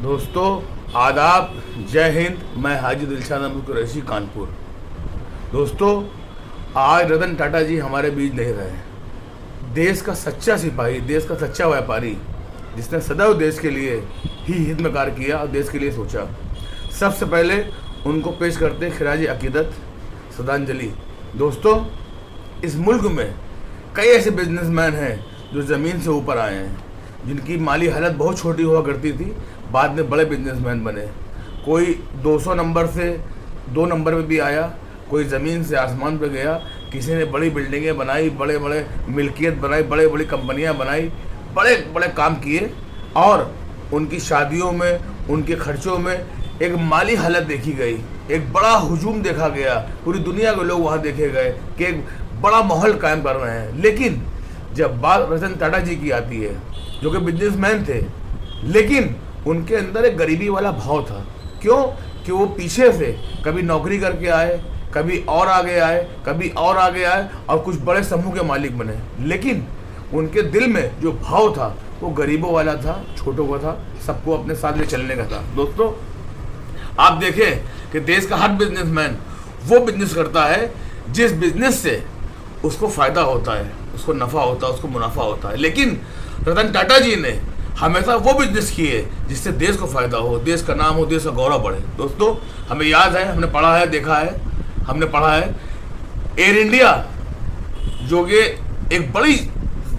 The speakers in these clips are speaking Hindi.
दोस्तों आदाब, जय हिंद। मैं हाजी दिलशाद अहमद कुरैशी, कानपुर। दोस्तों आज रतन टाटा जी हमारे बीच नहीं रहे। देश का सच्चा सिपाही, देश का सच्चा व्यापारी, जिसने सदैव देश के लिए ही हित में कार्य किया और देश के लिए सोचा। सबसे पहले उनको पेश करते हैं खिराज अकीदत, श्रद्धांजलि। दोस्तों इस मुल्क में कई ऐसे बिजनेसमैन हैं जो ज़मीन से ऊपर आए हैं, जिनकी माली हालत बहुत छोटी हुआ करती थी, बाद में बड़े बिजनेसमैन बने। कोई 200 नंबर से 2 नंबर में भी आया, कोई ज़मीन से आसमान पर गया, किसी ने बड़ी बिल्डिंगें बनाई, बड़े बड़े मिल्कियत बनाई, बड़े बड़ी कंपनियां बनाई, बड़े बड़े काम किए। और उनकी शादियों में, उनके खर्चों में एक माली हालत देखी गई, एक बड़ा हुजूम देखा गया। पूरी दुनिया के लोग वहाँ देखे गए कि एक बड़ा माहौल कायम कर रहे हैं। लेकिन जब बात रतन टाटा जी की आती है, जो कि बिजनेसमैन थे, लेकिन उनके अंदर एक गरीबी वाला भाव था। क्यों? कि वो पीछे से कभी नौकरी करके आए, कभी और आगे आए, कभी और आगे आए और कुछ बड़े समूह के मालिक बने। लेकिन उनके दिल में जो भाव था वो गरीबों वाला था, छोटों का था, सबको अपने साथ ले चलने का था। दोस्तों आप देखें कि देश का हर बिजनेसमैन वो बिजनेस करता है जिस बिजनेस से उसको फ़ायदा होता है, उसको नफ़ा होता है, उसको मुनाफा होता है। लेकिन रतन टाटा जी ने हमेशा वो बिजनेस किए जिससे देश को फ़ायदा हो, देश का नाम हो, देश का गौरव बढ़े। दोस्तों हमें याद है, हमने पढ़ा है, देखा है, हमने पढ़ा है, एयर इंडिया जो कि एक बड़ी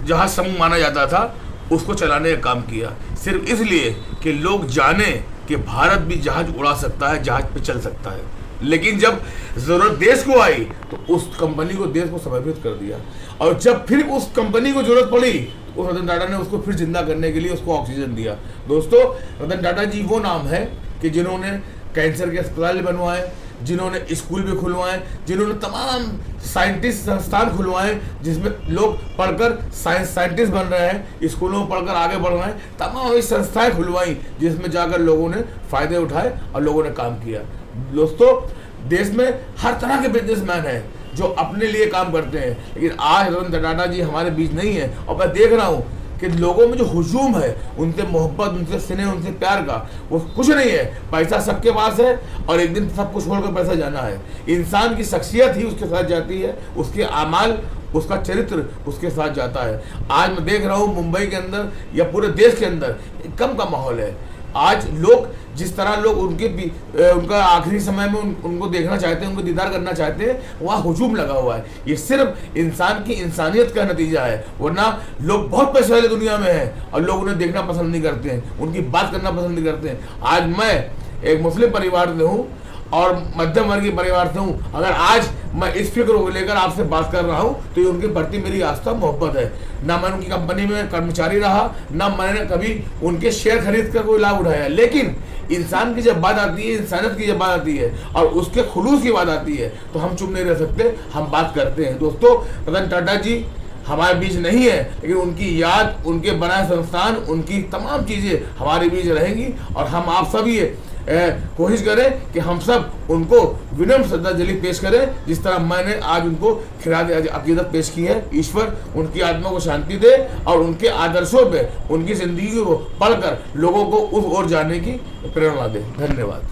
जहाज समूह माना जाता था, उसको चलाने का काम किया, सिर्फ इसलिए कि लोग जाने कि भारत भी जहाज उड़ा सकता है, जहाज पे चल सकता है। लेकिन जब ज़रूरत देश को आई तो उस कंपनी को, देश को समर्पित कर दिया। और जब फिर उस कंपनी को जरूरत पड़ी तो रतन टाटा ने उसको फिर जिंदा करने के लिए उसको ऑक्सीजन दिया। दोस्तों रतन टाटा जी वो नाम है कि जिन्होंने कैंसर के अस्पताल बनवाए, जिन्होंने स्कूल भी खुलवाए, जिन्होंने तमाम साइंटिस्ट संस्थान खुलवाए जिसमें लोग पढ़कर साइंटिस्ट बन रहे हैं, स्कूलों में पढ़कर आगे बढ़ रहे हैं। तमाम ऐसी संस्थाएं खुलवाई जिसमें जाकर लोगों ने फ़ायदे उठाए और लोगों ने काम किया। दोस्तों देश में हर तरह के बिजनेसमैन हैं जो अपने लिए काम करते हैं, लेकिन आज रतन टाटा जी हमारे बीच नहीं है। और मैं देख रहा हूँ कि लोगों में जो हुजूम है, उनसे मोहब्बत, उनसे स्नेह, उनसे प्यार का, वो कुछ नहीं है। पैसा सबके पास है और एक दिन सब कुछ छोड़कर पैसा जाना है। इंसान की शख्सियत ही उसके साथ जाती है, उसके आमाल, उसका चरित्र उसके साथ जाता है। आज मैं देख रहा हूँ मुंबई के अंदर या पूरे देश के अंदर कम का माहौल है। आज लोग जिस तरह लोग उनका आखिरी समय में उनको देखना चाहते हैं, उनको दीदार करना चाहते हैं, वहाँ हुजूम लगा हुआ है। ये सिर्फ इंसान की इंसानियत का नतीजा है। वरना लोग बहुत पैसे वाले दुनिया में हैं और लोग उन्हें देखना पसंद नहीं करते हैं, उनकी बात करना पसंद नहीं करते हैं। आज मैं एक मुस्लिम परिवार से हूँ और मध्यम वर्गीय परिवार से हूँ। अगर आज मैं इस फिक्र को लेकर आपसे बात कर रहा हूँ तो ये उनके प्रति मेरी आस्था, मोहब्बत है। ना मैं उनकी कंपनी में कर्मचारी रहा, ना मैंने कभी उनके शेयर खरीद कर कोई लाभ उठाया। लेकिन इंसान की जब बात आती है, इंसानियत की जब बात आती है और उसके खुलूस की बात आती है तो हम चुप नहीं रह सकते, हम बात करते हैं। दोस्तों रतन टाटा जी हमारे बीच नहीं है, लेकिन उनकी याद, उनके बनाए संस्थान, उनकी तमाम चीज़ें हमारे बीच रहेंगी। और हम आप सभी कोशिश करें कि हम सब उनको विनम्र श्रद्धांजलि पेश करें, जिस तरह मैंने आज उनको खिराज अकीदत पेश की है। ईश्वर उनकी आत्मा को शांति दे और उनके आदर्शों पे, उनकी ज़िंदगी को पढ़कर लोगों को उस ओर जाने की प्रेरणा दे। धन्यवाद।